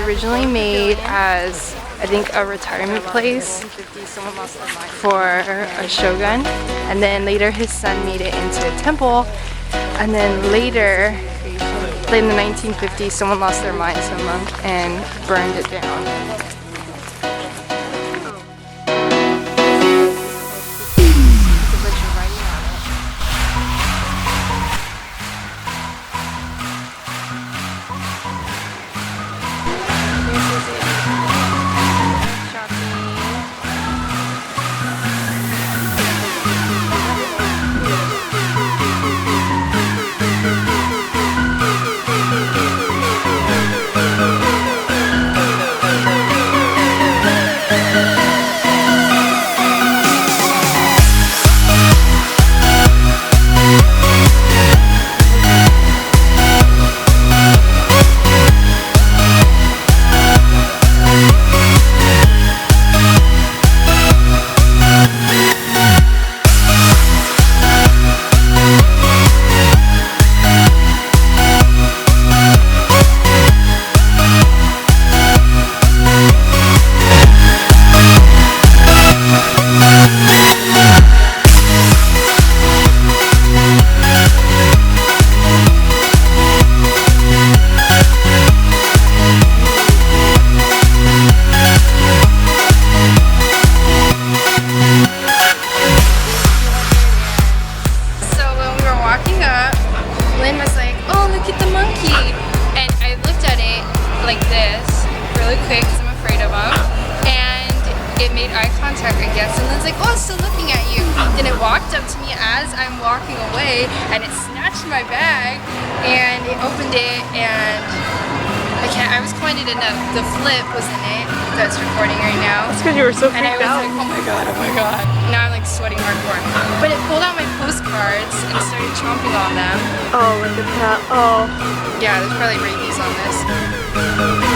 originally made as, I think, a retirement place for a shogun, and then later his son made it into a temple, and then later, in the 1950s, someone lost their mind, some monk, and burned it down. I'm walking away, and it snatched my bag and it opened it, and I was pointed in the flip was in it that's recording right now. That's because you were so freaked out. And I was like, oh my god. Now I'm like sweating hardcore. But it pulled out my postcards and started chomping on them. Oh, look at that. Oh. Yeah, there's probably rabies on this.